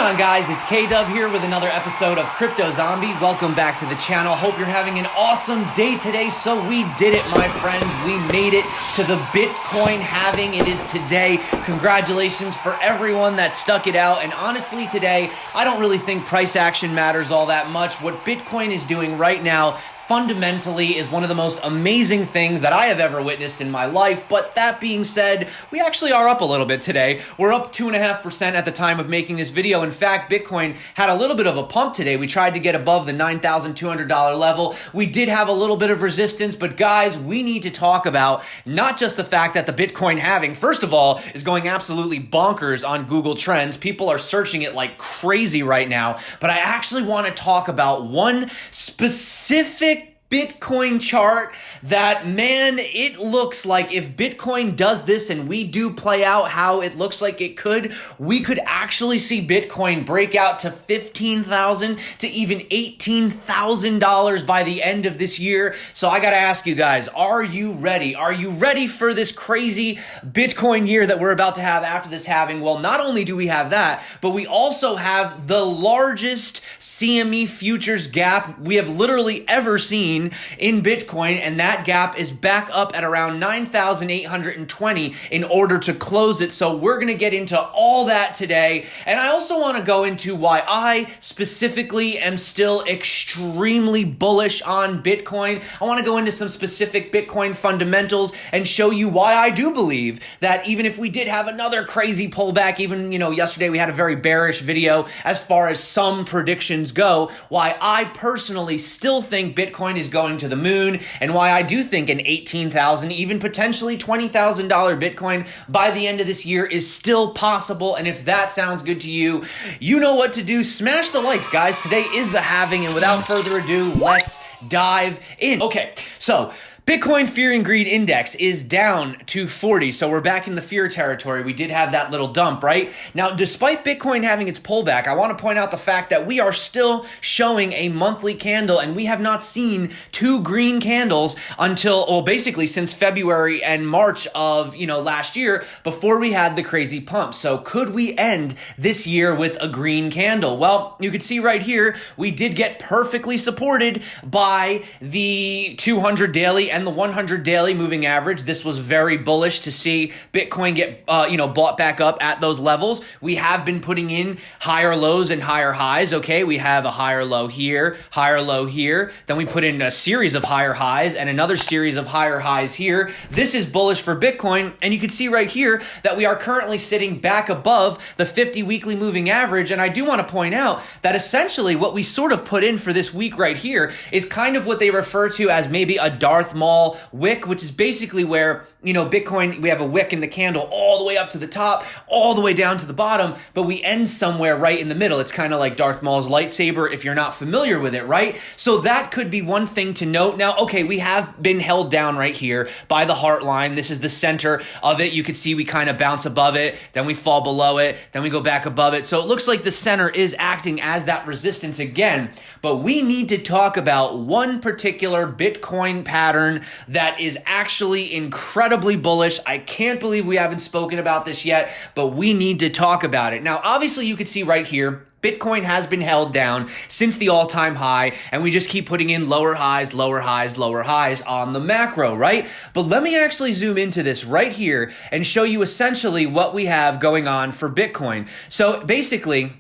on, guys? It's K-Dub here with another episode of Crypto Zombie. Welcome back to the channel. Hope you're having an awesome day today. So we did it, my friends. We made it to the Bitcoin halving. It is today. Congratulations for everyone that stuck it out. And honestly, today, I don't really think price action matters all that much. What Bitcoin is doing right now fundamentally is one of the most amazing things that I have ever witnessed in my life. But that being said, we actually are up a little bit today. We're up 2.5% at the time of making this video. In fact, Bitcoin had a little bit of a pump today. We tried to get above the $9,200 level. We did have a little bit of resistance, but guys, we need to talk about not just the fact that the Bitcoin halving, first of all, is going absolutely bonkers on Google Trends. People are searching it like crazy right now, but I actually want to talk about one specific Bitcoin chart that, man, it looks like if Bitcoin does this and we do play out how it looks like it could, we could actually see Bitcoin break out to $15,000 to even $18,000 by the end of this year. So I got to ask you guys, are you ready? Are you ready for this crazy Bitcoin year that we're about to have after this halving? Well, not only do we have that, but we also have the largest CME futures gap we have literally ever seen in Bitcoin, and that gap is back up at around 9,820 in order to close it. So we're going to get into all that today, and I also want to go into why I specifically am still extremely bullish on Bitcoin. I want to go into some specific Bitcoin fundamentals and show you why I do believe that even if we did have another crazy pullback, even, yesterday we had a very bearish video as far as some predictions go, why I personally still think Bitcoin is going to the moon, and why I do think an $18,000, even potentially $20,000 Bitcoin by the end of this year is still possible. And if that sounds good to you, you know what to do. Smash the likes, guys. Today is the halving, and without further ado, let's dive in. Okay, so Bitcoin Fear and Greed Index is down to 40, so we're back in the fear territory. We did have that little dump, right? Now, despite Bitcoin having its pullback, I want to point out the fact that we are still showing a monthly candle, and we have not seen two green candles until, well, basically since February and March of, last year, before we had the crazy pump. So could we end this year with a green candle? Well, you can see right here, we did get perfectly supported by the 200 daily and the 100 daily moving average. This was very bullish to see Bitcoin get, bought back up at those levels. We have been putting in higher lows and higher highs. Okay, we have a higher low here, then we put in a series of higher highs and another series of higher highs here. This is bullish for Bitcoin, and you can see right here that we are currently sitting back above the 50 weekly moving average. And I do want to point out that essentially what we sort of put in for this week right here is kind of what they refer to as maybe a Darth Maul wick, which is basically where, Bitcoin, we have a wick in the candle all the way up to the top, all the way down to the bottom, but we end somewhere right in the middle. It's kind of like Darth Maul's lightsaber if you're not familiar with it, right? So that could be one thing to note. Now, okay, we have been held down right here by the heart line. This is the center of it. You can see we kind of bounce above it, then we fall below it, then we go back above it. So it looks like the center is acting as that resistance again, but we need to talk about one particular Bitcoin pattern that is actually incredibly bullish. I can't believe we haven't spoken about this yet, but we need to talk about it. Now, obviously, you can see right here, Bitcoin has been held down since the all-time high, and we just keep putting in lower highs on the macro, right? But let me actually zoom into this right here and show you essentially what we have going on for Bitcoin. So basically,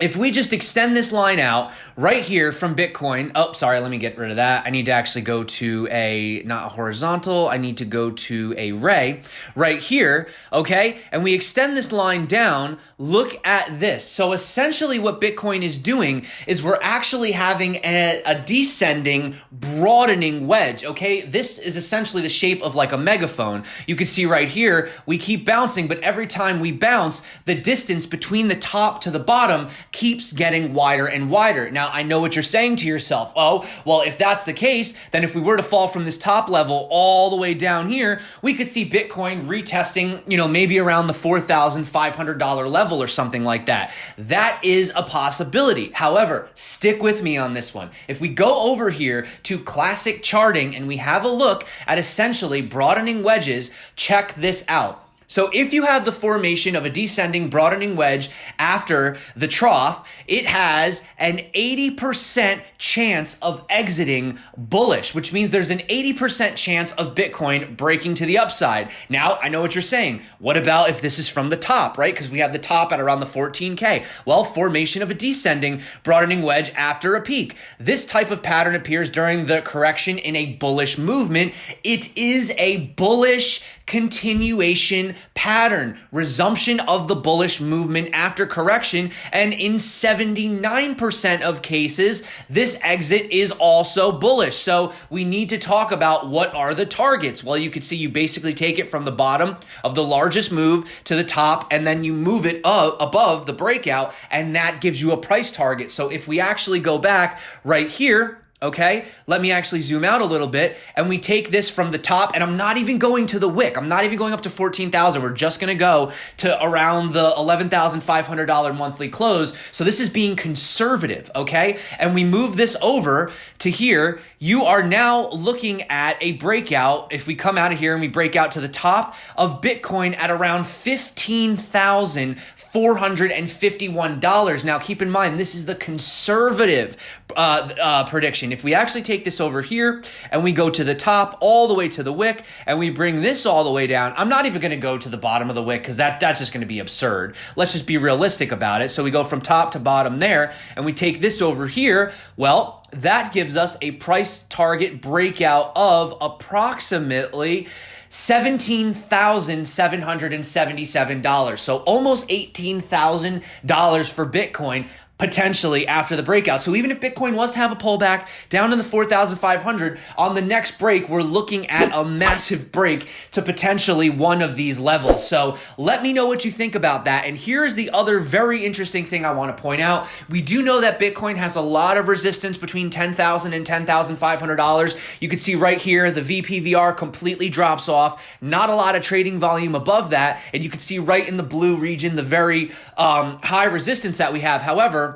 if we just extend this line out right here from Bitcoin, let me get rid of that. I need to actually go to not horizontal, I need to go to a ray right here, okay? And we extend this line down, look at this. So essentially what Bitcoin is doing is we're actually having a descending, broadening wedge, okay? This is essentially the shape of like a megaphone. You can see right here, we keep bouncing, but every time we bounce, the distance between the top to the bottom keeps getting wider and wider. Now, I know what you're saying to yourself. Oh, well, if that's the case, then if we were to fall from this top level all the way down here, we could see Bitcoin retesting, maybe around the $4,500 level or something like that. That is a possibility. However, stick with me on this one. If we go over here to classic charting and we have a look at essentially broadening wedges, check this out. So if you have the formation of a descending broadening wedge after the trough, it has an 80% chance of exiting bullish, which means there's an 80% chance of Bitcoin breaking to the upside. Now, I know what you're saying. What about if this is from the top, right? Because we have the top at around the 14K. Well, formation of a descending broadening wedge after a peak. This type of pattern appears during the correction in a bullish movement. It is a bullish continuation pattern, resumption of the bullish movement after correction, and in 79% of cases, this exit is also bullish. So we need to talk about what are the targets. Well, you can see you basically take it from the bottom of the largest move to the top, and then you move it up above the breakout, and that gives you a price target. So if we actually go back right here, okay, let me actually zoom out a little bit, and we take this from the top, and I'm not even going to the wick. I'm not even going up to 14,000. We're just going to go to around the $11,500 monthly close. So this is being conservative, okay? And we move this over to here. You are now looking at a breakout. If we come out of here and we break out to the top of Bitcoin at around $15,451. Now, keep in mind, this is the conservative prediction. If we actually take this over here and we go to the top all the way to the wick and we bring this all the way down, I'm not even going to go to the bottom of the wick because that's just going to be absurd. Let's just be realistic about it. So we go from top to bottom there and we take this over here. Well, that gives us a price target breakout of approximately $17,777. So almost $18,000 for Bitcoin potentially after the breakout. So even if Bitcoin was to have a pullback down in the 4,500 on the next break, we're looking at a massive break to potentially one of these levels. So let me know what you think about that. And here's the other very interesting thing I want to point out. We do know that Bitcoin has a lot of resistance between $10,000 and $10,500. You can see right here, the VPVR completely drops off. Not a lot of trading volume above that. And you can see right in the blue region, the very high resistance that we have. However,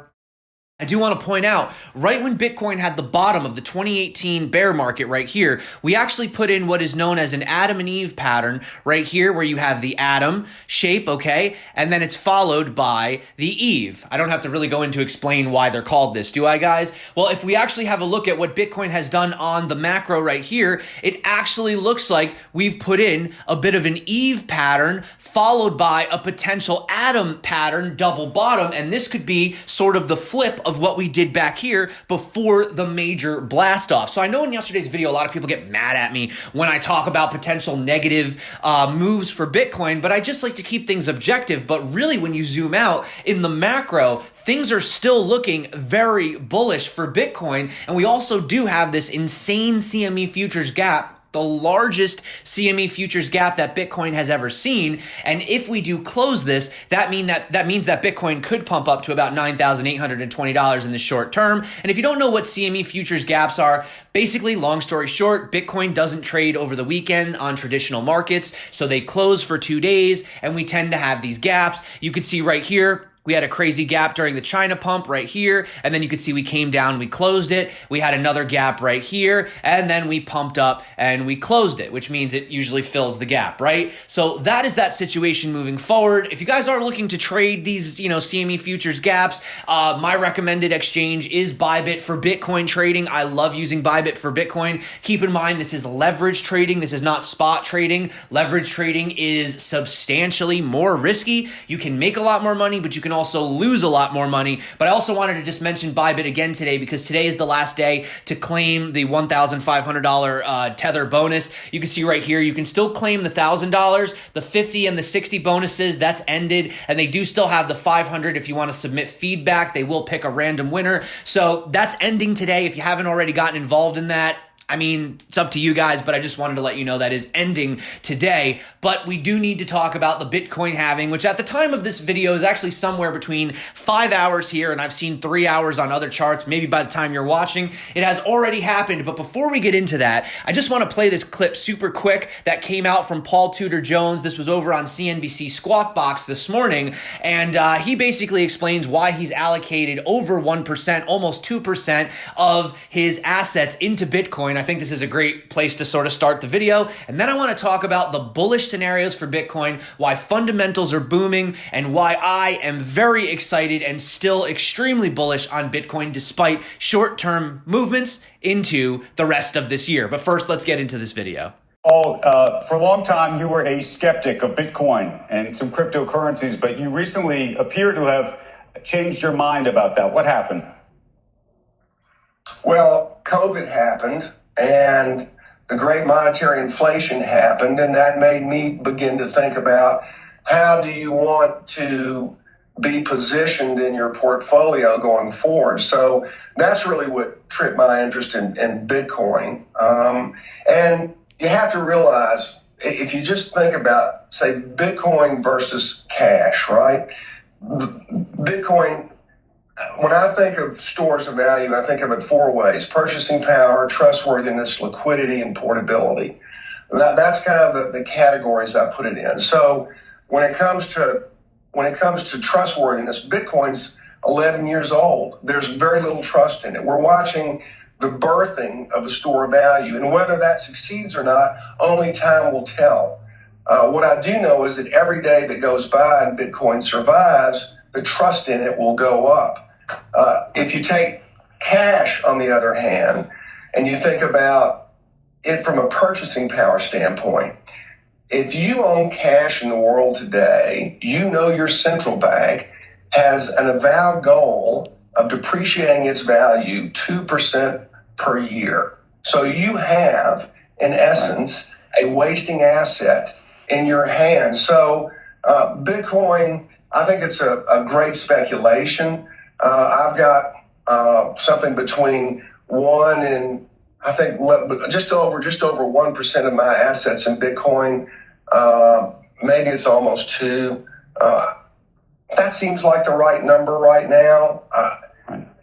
I do want to point out, right when Bitcoin had the bottom of the 2018 bear market right here, we actually put in what is known as an Adam and Eve pattern right here, where you have the Adam shape, okay? And then it's followed by the Eve. I don't have to really go into explain why they're called this, do I, guys? Well, if we actually have a look at what Bitcoin has done on the macro right here, it actually looks like we've put in a bit of an Eve pattern followed by a potential Adam pattern, double bottom, and this could be sort of the flip of what we did back here before the major blast off. So I know in yesterday's video, a lot of people get mad at me when I talk about potential negative moves for Bitcoin, but I just like to keep things objective. But really, when you zoom out in the macro, things are still looking very bullish for Bitcoin. And we also do have this insane CME futures gap, the largest CME futures gap that Bitcoin has ever seen. And if we do close this, that means that Bitcoin could pump up to about $9,820 in the short term. And if you don't know what CME futures gaps are, basically, long story short, Bitcoin doesn't trade over the weekend on traditional markets. So they close for 2 days and we tend to have these gaps. You can see right here, we had a crazy gap during the China pump right here. And then you could see we came down, we closed it. We had another gap right here. And then we pumped up and we closed it, which means it usually fills the gap, right? So that is that situation moving forward. If you guys are looking to trade these, CME futures gaps, my recommended exchange is Bybit for Bitcoin trading. I love using Bybit for Bitcoin. Keep in mind, this is leverage trading. This is not spot trading. Leverage trading is substantially more risky. You can make a lot more money, but you can also lose a lot more money. But I also wanted to just mention Bybit again today because today is the last day to claim the $1,500 tether bonus. You can see right here, you can still claim the $1,000, the 50 and the 60 bonuses, that's ended. And they do still have the 500 if you want to submit feedback. They will pick a random winner. So that's ending today. If you haven't already gotten involved in that, I mean, it's up to you guys, but I just wanted to let you know that is ending today. But we do need to talk about the Bitcoin halving, which at the time of this video is actually somewhere between 5 hours here, and I've seen 3 hours on other charts. Maybe by the time you're watching, it has already happened. But before we get into that, I just want to play this clip super quick that came out from Paul Tudor Jones. This was over on CNBC Squawk Box this morning, and he basically explains why he's allocated over 1%, almost 2% of his assets into Bitcoin. Bitcoin. I think this is a great place to sort of start the video. And then I want to talk about the bullish scenarios for Bitcoin, why fundamentals are booming, and why I am very excited and still extremely bullish on Bitcoin despite short-term movements into the rest of this year. But first, let's get into this video. For a long time, you were a skeptic of Bitcoin and some cryptocurrencies, but you recently appear to have changed your mind about that. What happened? Well, COVID happened and the great monetary inflation happened, and that made me begin to think about how do you want to be positioned in your portfolio going forward. So that's really what tripped my interest in Bitcoin. And you have to realize, if you just think about, say, Bitcoin versus cash, right? Bitcoin, when I think of stores of value, I think of it four ways: purchasing power, trustworthiness, liquidity, and portability. That's kind of the categories I put it in. So when it comes to trustworthiness, Bitcoin's 11 years old. There's very little trust in it. We're watching the birthing of a store of value, and whether that succeeds or not, only time will tell. What I do know is that every day that goes by and Bitcoin survives, the trust in it will go up. If you take cash, on the other hand, and you think about it from a purchasing power standpoint, if you own cash in the world today, you know your central bank has an avowed goal of depreciating its value 2% per year. So you have, in essence, a wasting asset in your hands. So Bitcoin, I think it's a great speculation. I've got something between 1 and I think just over 1% of my assets in Bitcoin. Maybe it's almost 2. That seems like the right number right now.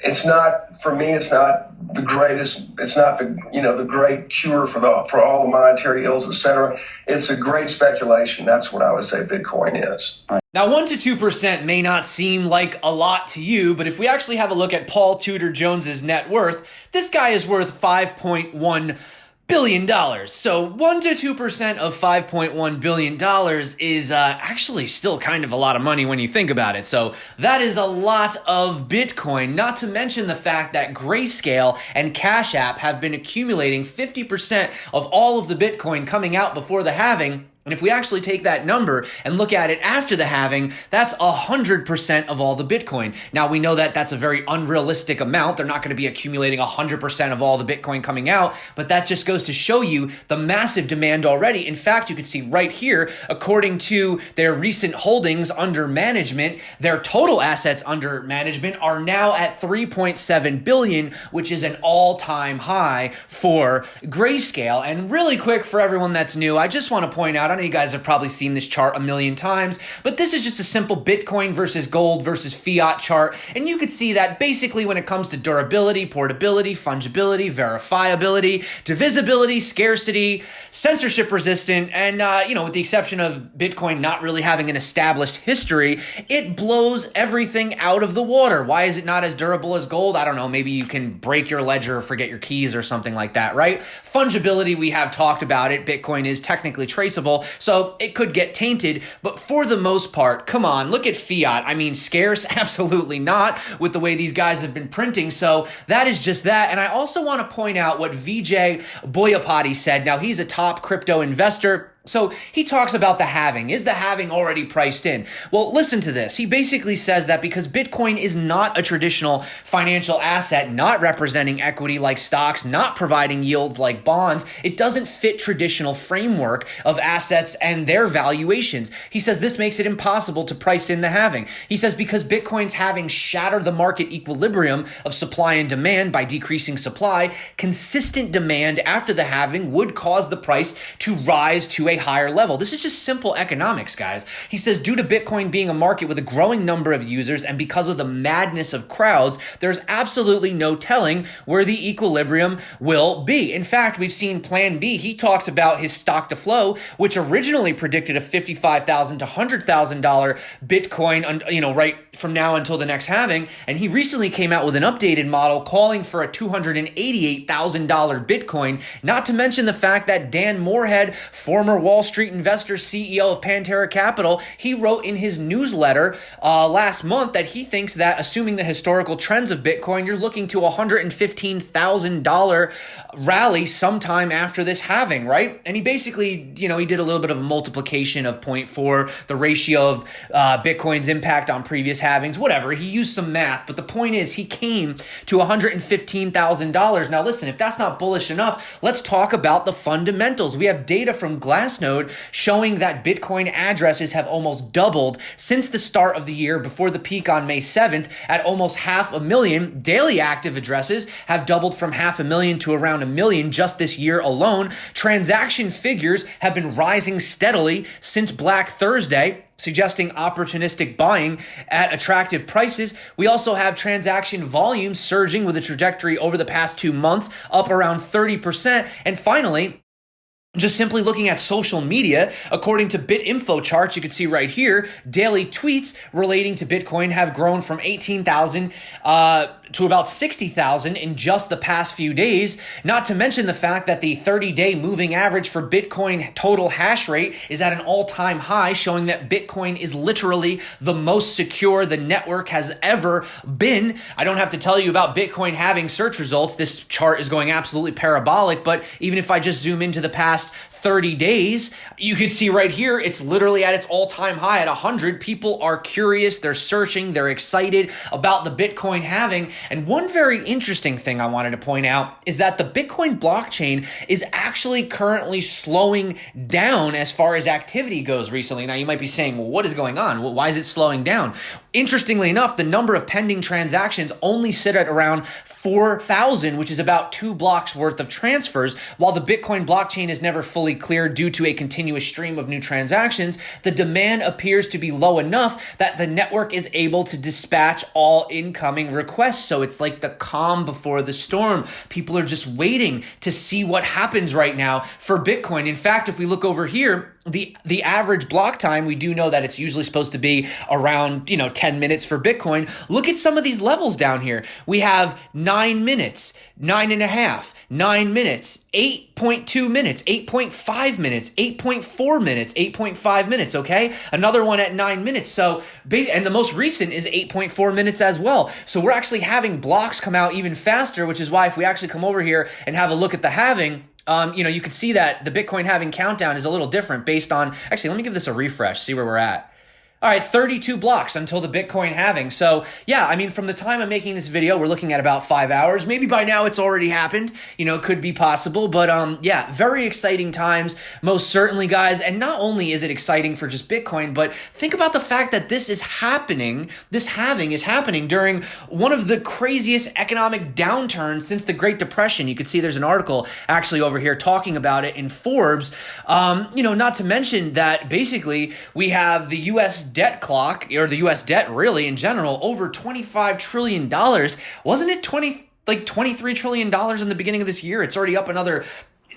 It's not, for me, it's not the greatest, it's not the great cure for all the monetary ills, et cetera. It's a great speculation. That's what I would say Bitcoin is. Now, 1 to 2% may not seem like a lot to you, but if we actually have a look at Paul Tudor Jones's net worth, this guy is worth $5.1 billion. So 1 to 2% of $5.1 billion is actually still kind of a lot of money when you think about it. So that is a lot of Bitcoin, not to mention the fact that Grayscale and Cash App have been accumulating 50% of all of the Bitcoin coming out before the halving. And if we actually take that number and look at it after the halving, that's 100% of all the Bitcoin. Now, we know that that's a very unrealistic amount. They're not going to be accumulating 100% of all the Bitcoin coming out, but that just goes to show you the massive demand already. In fact, you can see right here, according to their recent holdings under management, their total assets under management are now at 3.7 billion, which is an all-time high for Grayscale. And really quick, for everyone that's new, I just want to point out, I know you guys have probably seen this chart a million times, but this is just a simple Bitcoin versus gold versus fiat chart. And you could see that basically when it comes to durability, portability, fungibility, verifiability, divisibility, scarcity, censorship resistant, and, with the exception of Bitcoin not really having an established history, it blows everything out of the water. Why is it not as durable as gold? I don't know. Maybe you can break your ledger or forget your keys or something like that, right? Fungibility, we have talked about it. Bitcoin is technically traceable, so it could get tainted, but for the most part, come on, look at fiat. I mean, scarce? Absolutely not, with the way these guys have been printing. So that is just that. And I also want to point out what Vijay Boyapati said. Now, he's a top crypto investor. So he talks about the halving. Is the halving already priced in? Well, listen to this. He basically says that because Bitcoin is not a traditional financial asset, not representing equity like stocks, not providing yields like bonds, it doesn't fit traditional framework of assets and their valuations. He says this makes it impossible to price in the halving. He says because Bitcoin's halving shattered the market equilibrium of supply and demand by decreasing supply, consistent demand after the halving would cause the price to rise to a a higher level. This is just simple economics, guys. He says, due to Bitcoin being a market with a growing number of users and because of the madness of crowds, there's absolutely no telling where the equilibrium will be. In fact, we've seen Plan B. He talks about his stock to flow, which originally predicted a $55,000 to $100,000 Bitcoin, right from now until the next halving. And he recently came out with an updated model calling for a $288,000 Bitcoin, not to mention the fact that Dan Morehead, former Wall Street investor, CEO of Pantera Capital, he wrote in his newsletter last month that he thinks that assuming the historical trends of Bitcoin, you're looking to a $115,000 rally sometime after this halving, right? And he basically, he did a little bit of a multiplication of 0.4, the ratio of Bitcoin's impact on previous halvings, whatever. He used some math, but the point is he came to $115,000. Now listen, if that's not bullish enough, let's talk about the fundamentals. We have data from Glassnode showing that Bitcoin addresses have almost doubled since the start of the year before the peak on May 7th at almost 500,000. Daily active addresses have doubled from 500,000 to around 1 million just this year alone. Transaction figures have been rising steadily since Black Thursday, suggesting opportunistic buying at attractive prices. We also have transaction volume surging with a trajectory over the past 2 months, up around 30%. And finally, just simply looking at social media, according to BitInfo charts, you can see right here, daily tweets relating to Bitcoin have grown from 18,000 to about 60,000 in just the past few days, not to mention the fact that the 30-day moving average for Bitcoin total hash rate is at an all-time high, showing that Bitcoin is literally the most secure the network has ever been. I don't have to tell you about Bitcoin having search results. This chart is going absolutely parabolic, but even if I just zoom into the past 30 days, you can see right here, it's literally at its all-time high at 100. People are curious, they're searching, they're excited about the Bitcoin halving. And one very interesting thing I wanted to point out is that the Bitcoin blockchain is actually currently slowing down as far as activity goes recently. Now, you might be saying, well, what is going on? Well, why is it slowing down? Interestingly enough, the number of pending transactions only sit at around 4,000, which is about 2 blocks worth of transfers. While the Bitcoin blockchain is never fully cleared due to a continuous stream of new transactions, the demand appears to be low enough that the network is able to dispatch all incoming requests. So it's like the calm before the storm. People are just waiting to see what happens right now for Bitcoin. In fact, if we look over here, the average block time, we do know that it's usually supposed to be around, 10 minutes for Bitcoin. Look at some of these levels down here. We have 9 minutes, 9.5, 9 minutes, 8.2 minutes, 8.5 minutes, 8.4 minutes, 8.5 minutes, okay? Another one at 9 minutes. So, and the most recent is 8.4 minutes as well. So we're actually having blocks come out even faster, which is why if we actually come over here and have a look at the halving, you can see that the Bitcoin halving countdown is a little different based on, actually, let me give this a refresh, see where we're at. All right, 32 blocks until the Bitcoin halving. So yeah, from the time I'm making this video, we're looking at about 5 hours. Maybe by now it's already happened, could be possible. But yeah, very exciting times, most certainly, guys. And not only is it exciting for just Bitcoin, but think about the fact that this halving is happening during one of the craziest economic downturns since the Great Depression. You can see there's an article actually over here talking about it in Forbes. Not to mention that basically we have the U.S. debt clock, or the U.S. debt really in general, over $25 trillion. Wasn't it $23 trillion in the beginning of this year? It's already up another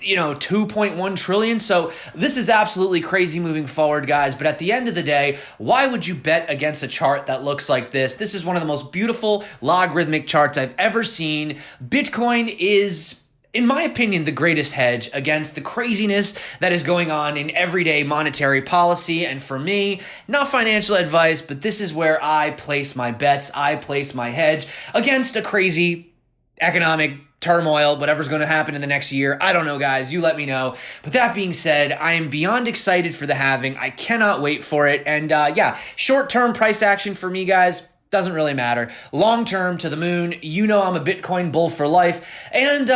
2.1 trillion. So this is absolutely crazy moving forward, guys. But at the end of the day, why would you bet against a chart that looks like this? This is one of the most beautiful logarithmic charts I've ever seen. Bitcoin is, in my opinion, the greatest hedge against the craziness that is going on in everyday monetary policy. And for me, not financial advice, but this is where I place my bets. I place my hedge against a crazy economic turmoil, whatever's going to happen in the next year. I don't know, guys. You let me know. But that being said, I am beyond excited for the halving. I cannot wait for it. And yeah, short-term price action for me, guys, doesn't really matter. Long-term to the moon. I'm a Bitcoin bull for life. And,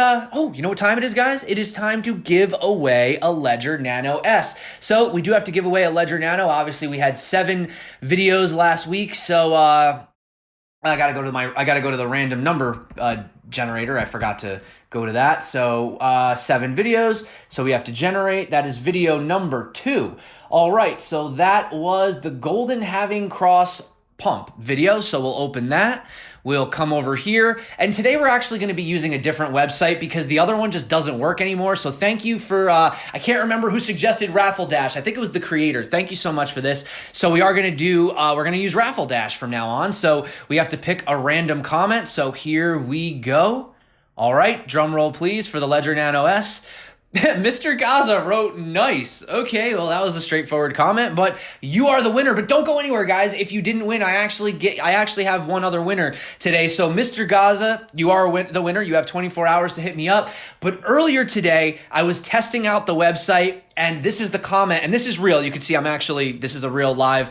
you know what time it is, guys? It is time to give away a Ledger Nano S. So we do have to give away a Ledger Nano. Obviously, we had 7 videos last week. So, I gotta go to the random number generator. I forgot to go to that. So 7 videos. So we have to generate. That is video number 2. All right. So that was the golden halving cross pump video. So we'll open that. We'll come over here. And today we're actually going to be using a different website because the other one just doesn't work anymore. So thank you for, I can't remember who suggested Raffle Dash. I think it was the creator. Thank you so much for this. So we are going to do, we're going to use Raffle Dash from now on. So we have to pick a random comment. So here we go. All right. Drum roll, please, for the Ledger Nano S. Mr. Gaza wrote, nice. Okay, well, that was a straightforward comment, but you are the winner. But don't go anywhere, guys. If you didn't win, I actually have one other winner today. So, Mr. Gaza, you are the winner. You have 24 hours to hit me up. But earlier today, I was testing out the website, and this is the comment, and this is real. You can see this is a real live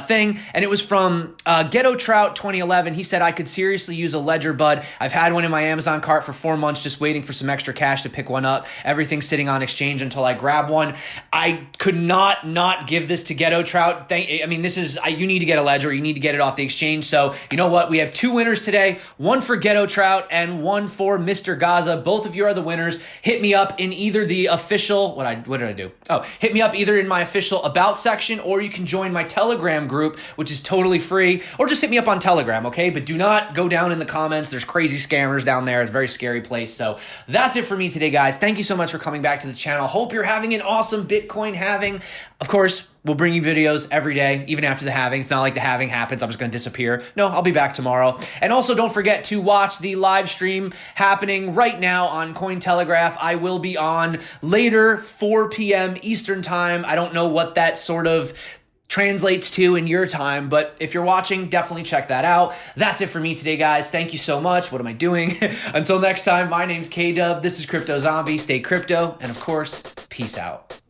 thing, and it was from Ghetto Trout 2011. He said, I could seriously use a Ledger Bud. I've had one in my Amazon cart for 4 months, just waiting for some extra cash to pick one up. Everything's sitting on exchange until I grab one. I could not give this to Ghetto Trout. You need to get a Ledger. You need to get it off the exchange. So you know what? We have 2 winners today, one for Ghetto Trout and one for Mr. Gaza. Both of you are the winners. Hit me up in either the official, what did I do? Oh, hit me up either in my official about section, or you can join my Telegram group, which is totally free, or just hit me up on Telegram, okay? But do not go down in the comments. There's crazy scammers down there. It's a very scary place. So that's it for me today, guys. Thank you so much for coming back to the channel. Hope you're having an awesome Bitcoin halving. Of course, we'll bring you videos every day, even after the halving. It's not like the halving happens, I'm just going to disappear. No, I'll be back tomorrow. And also, don't forget to watch the live stream happening right now on Cointelegraph. I will be on later, 4 p.m. Eastern time. I don't know what that sort of translates to in your time, but if you're watching, definitely check that out. That's it for me today, guys. Thank you so much. What am I doing? Until next time, my name's K-Dub. This is Crypto Zombie. Stay crypto, and of course, peace out.